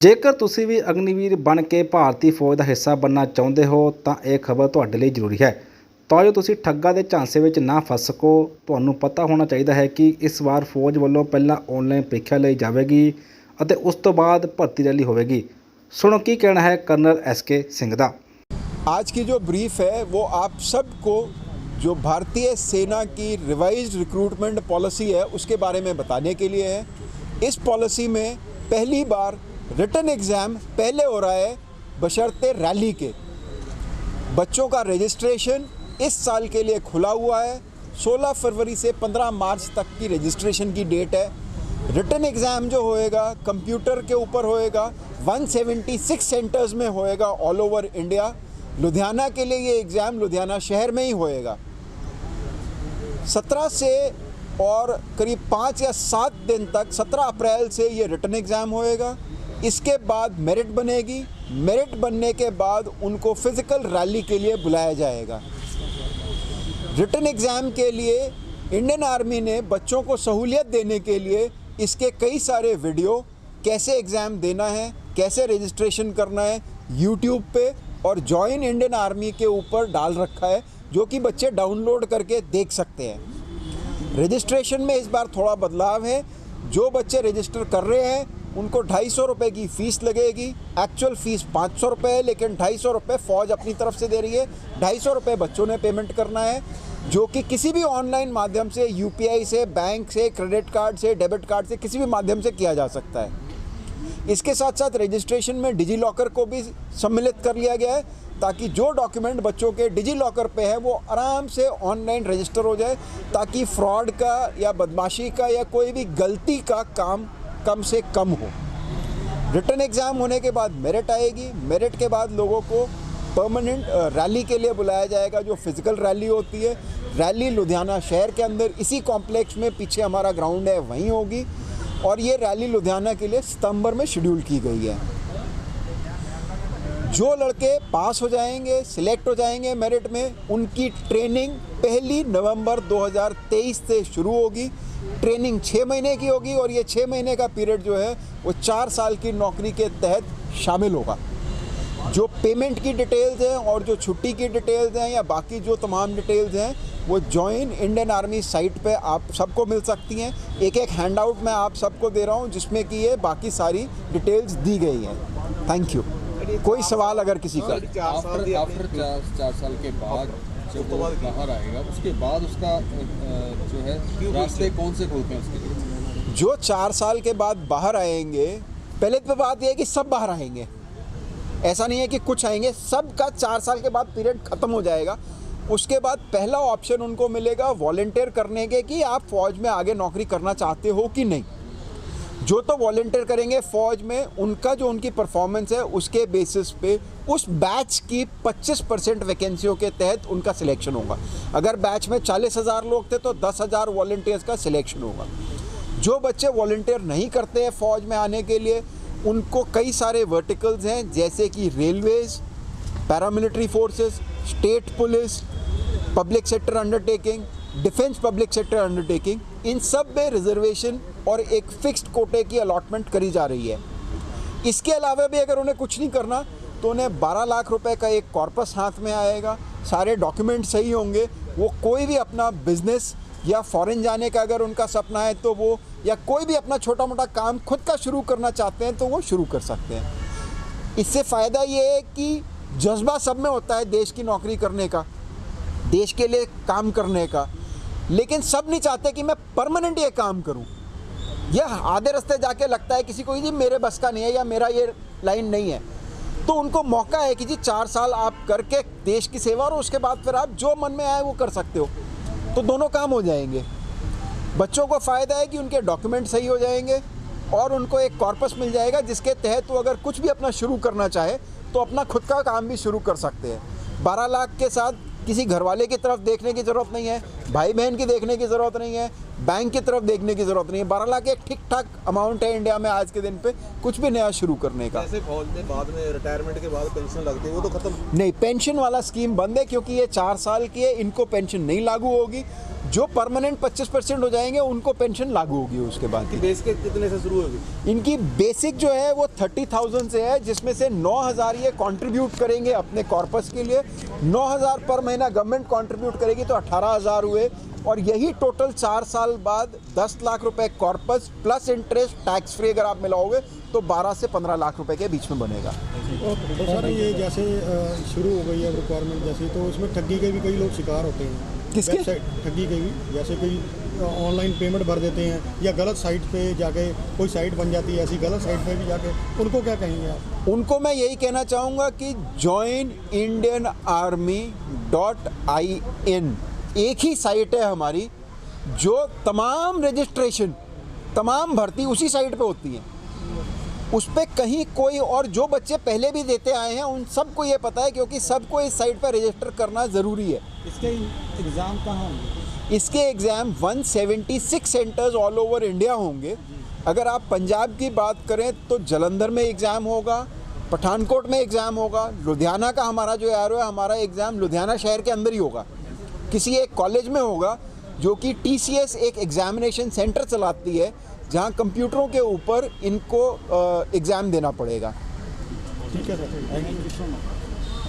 ਜੇਕਰ ਤੁਸੀਂ ਵੀ ਅਗਨੀਵੀਰ ਬਣ ਕੇ ਭਾਰਤੀ ਫੌਜ ਦਾ ਹਿੱਸਾ ਬਣਨਾ ਚਾਹੁੰਦੇ ਹੋ ਤਾਂ ਇਹ ਖਬਰ ਤੁਹਾਡੇ ਲਈ ਜ਼ਰੂਰੀ ਹੈ। ਤਾਂ ਜੋ ਤੁਸੀਂ ਠੱਗਾਂ ਦੇ ਝਾਂਸੇ ਵਿੱਚ ਨਾ ਫਸ ਸਕੋ, ਤੁਹਾਨੂੰ ਪਤਾ ਹੋਣਾ ਚਾਹੀਦਾ ਹੈ ਕਿ ਇਸ ਵਾਰ ਫੌਜ ਵੱਲੋਂ ਪਹਿਲਾਂ ਆਨਲਾਈਨ ਪ੍ਰੀਖਿਆ ਲਈ ਜਾਵੇਗੀ ਅਤੇ ਉਸ ਤੋਂ ਬਾਅਦ ਭਰਤੀ ਰੈਲੀ होगी। सुनो की कहना है कर्नल SK सिंह दा। आज की जो ब्रीफ है वो आप सबको जो भारतीय सेना की रिवाइज्ड रिक्रूटमेंट पॉलिसी है उसके बारे में बताने के लिए है। इस पॉलिसी में पहली बार रिटन एग्ज़ाम पहले हो रहा है बशर्ते रैली के। बच्चों का रजिस्ट्रेशन इस साल के लिए खुला हुआ है। 16 फरवरी से 15 मार्च तक की रजिस्ट्रेशन की डेट है। रिटन एग्ज़ाम जो होएगा कंप्यूटर के ऊपर होएगा, 176 सेंटर्स में होएगा ऑल ओवर इंडिया। लुधियाना के लिए ये एग्ज़ाम लुधियाना शहर में ही होएगा। 17 से और करीब 5 या 7 दिन तक 17 अप्रैल से ये रिटन एग्ज़ाम होएगा। इसके बाद मेरिट बनेगी। मेरिट बनने के बाद उनको फिज़िकल रैली के लिए बुलाया जाएगा। रिटन एग्ज़ाम के लिए इंडियन आर्मी ने बच्चों को सहूलियत देने के लिए इसके कई सारे वीडियो, कैसे एग्ज़ाम देना है, कैसे रजिस्ट्रेशन करना है, यूट्यूब पे और जॉइन इंडियन आर्मी के ऊपर डाल रखा है, जो कि बच्चे डाउनलोड करके देख सकते हैं। रजिस्ट्रेशन में इस बार थोड़ा बदलाव है। जो बच्चे रजिस्टर कर रहे हैं उनको 250 रुपये की फ़ीस लगेगी। एक्चुअल फ़ीस 500 रुपये है, लेकिन 250 रुपये फ़ौज अपनी तरफ से दे रही है। 250 रुपये बच्चों ने पेमेंट करना है, जो कि किसी भी ऑनलाइन माध्यम से, UPI से, बैंक से, क्रेडिट कार्ड से, डेबिट कार्ड से, किसी भी माध्यम से किया जा सकता है। इसके साथ साथ रजिस्ट्रेशन में डिजी लॉकर को भी सम्मिलित कर लिया गया है, ताकि जो डॉक्यूमेंट बच्चों के डिजी लॉकर पे है वो आराम से ऑनलाइन रजिस्टर हो जाए, ताकि फ्रॉड का या बदमाशी का या कोई भी गलती का काम कम से कम हो। रिटन एग्ज़ाम होने के बाद मेरिट आएगी। मेरिट के बाद लोगों को परमानेंट रैली के लिए बुलाया जाएगा, जो फिज़िकल रैली होती है। रैली लुधियाना शहर के अंदर इसी कॉम्प्लेक्स में पीछे हमारा ग्राउंड है वहीं होगी, और ये रैली लुधियाना के लिए सितंबर में शेड्यूल की गई है। जो लड़के पास हो जाएंगे, सिलेक्ट हो जाएंगे मेरिट में, उनकी ट्रेनिंग 1 नवंबर 2023 से शुरू होगी। ट्रेनिंग 6 महीने की होगी, और ये 6 महीने का पीरियड जो है वो 4 साल की नौकरी के तहत शामिल होगा। जो पेमेंट की डिटेल्स हैं और जो छुट्टी की डिटेल्स हैं या बाकी जो तमाम डिटेल्स हैं वो जॉइन इंडियन आर्मी साइट पे आप सबको मिल सकती हैं। एक एक हैंड आउट मैं आप सबको दे रहा हूँ, जिसमें कि ये बाकी सारी डिटेल्स दी गई हैं। Thank you. कोई सवाल अगर किसी का? आफ्टर 4 साल के बाद जब वो बाहर आएगा, उसके बाद उसका जो है रास्ते कौन से खुलते हैं उसके लिए? जो 4 साल के बाद बाहर आएंगे, पहले तो बात यह है कि सब बाहर आएंगे, ऐसा नहीं है कि कुछ आएंगे। सब का 4 साल के बाद पीरियड ख़त्म हो जाएगा। उसके बाद पहला ऑप्शन उनको मिलेगा वॉलंटियर करने के, कि आप फ़ौज में आगे नौकरी करना चाहते हो कि नहीं। जो तो वॉलंटियर करेंगे फ़ौज में, उनका जो उनकी परफॉर्मेंस है उसके बेसिस पे उस बैच की 25% वैकेंसियों के तहत उनका सिलेक्शन होगा। अगर बैच में 40,000 लोग थे तो 10,000 वॉलंटियर्स का सिलेक्शन होगा। जो बच्चे वॉलंटियर नहीं करते हैं फ़ौज में आने के लिए, उनको कई सारे वर्टिकल्स हैं, जैसे कि railways, paramilitary forces, state police, public sector undertaking, defence public sector undertaking, इन सब में रिजर्वेशन और एक फ़िक्स्ड कोटे की अलॉटमेंट करी जा रही है। इसके अलावा भी अगर उन्हें कुछ नहीं करना तो उन्हें 12 लाख रुपए का एक कॉर्पस हाथ में आएगा। सारे डॉक्यूमेंट सही होंगे। वो कोई भी अपना बिजनेस या फॉरेन जाने का अगर उनका सपना है तो वो, या कोई भी अपना छोटा मोटा काम खुद का शुरू करना चाहते हैं तो वो शुरू कर सकते हैं। इससे फ़ायदा ये है कि जज्बा सब में होता है देश की नौकरी करने का, देश के लिए काम करने का, लेकिन सब नहीं चाहते कि मैं परमानेंट ये काम करूं। यह आधे रास्ते जाके लगता है किसी को जी मेरे बस का नहीं है या मेरा ये लाइन नहीं है, तो उनको मौका है कि जी 4 साल आप करके देश की सेवा, और उसके बाद फिर आप जो मन में आए वो कर सकते हो। तो दोनों काम हो जाएंगे। बच्चों को फ़ायदा है कि उनके डॉक्यूमेंट सही हो जाएंगे और उनको एक कॉर्पस मिल जाएगा, जिसके तहत वो अगर कुछ भी अपना शुरू करना चाहे तो अपना खुद का काम भी शुरू कर सकते हैं। 12 लाख के साथ किसी घरवाले की तरफ देखने की ज़रूरत नहीं है, भाई बहन की देखने की ज़रूरत नहीं है, बैंक की तरफ देखने की ज़रूरत नहीं है। 12 लाख एक ठीक ठाक अमाउंट है इंडिया में आज के दिन पे कुछ भी नया शुरू करने का। जैसे फौज में बाद में रिटायरमेंट के बाद पेंशन लगती है, वो तो खत्म नहीं, पेंशन वाला स्कीम बंद है, क्योंकि ये 4 साल की है, इनको पेंशन नहीं लागू होगी। जो परमानेंट 25% हो जाएंगे उनको पेंशन लागू होगी उसके बाद। बेस के कितने से शुरू होगी? इनकी बेसिक जो है वो 30,000 से है, जिसमें से 9,000 ये कंट्रीब्यूट करेंगे अपने कॉर्पस के लिए, 9,000 पर महीना गवर्नमेंट कंट्रीब्यूट करेगी तो 18,000 हुए, और यही टोटल 4 साल बाद 10 लाख रुपए corpus plus interest tax free अगर आप मिलाओगे तो 12 से 15 लाख रुपए के बीच में बनेगा। तो सर ये जैसे शुरू हो गई है रिक्वायरमेंट जैसी, तो उसमें ठगी के भी कई लोग शिकार होते हैं। किसके? वेबसाइट ठगी के भी, जैसे कोई ऑनलाइन पेमेंट भर देते हैं या गलत साइट पे जाके कोई साइट बन जाती है, ऐसी गलत साइट पे भी जाके, उनको क्या कहेंगे आप? उनको मैं यही कहना चाहूँगा कि joinindianarmy.in एक ही साइट है हमारी, जो तमाम रजिस्ट्रेशन, तमाम भर्ती उसी साइट पे होती है। उस पर कहीं कोई, और जो बच्चे पहले भी देते आए हैं उन सबको ये पता है, क्योंकि सबको इस साइट पर रजिस्टर करना ज़रूरी है। इसके एग्ज़ाम कहाँ होंगे? इसके exam 176 centres all over India होंगे। अगर आप पंजाब की बात करें तो जलंधर में एग्ज़ाम होगा, पठानकोट में एग्ज़ाम होगा, लुधियाना का हमारा जो एरो है, हमारा एग्ज़ाम लुधियाना शहर के अंदर ही होगा, किसी एक कॉलेज में होगा, जो कि TCS एक एग्ज़ामिनेशन सेंटर चलाती है, जहां कंप्यूटरों के ऊपर इनको एग्ज़ाम देना पड़ेगा। ठीक है sir, thank you so much.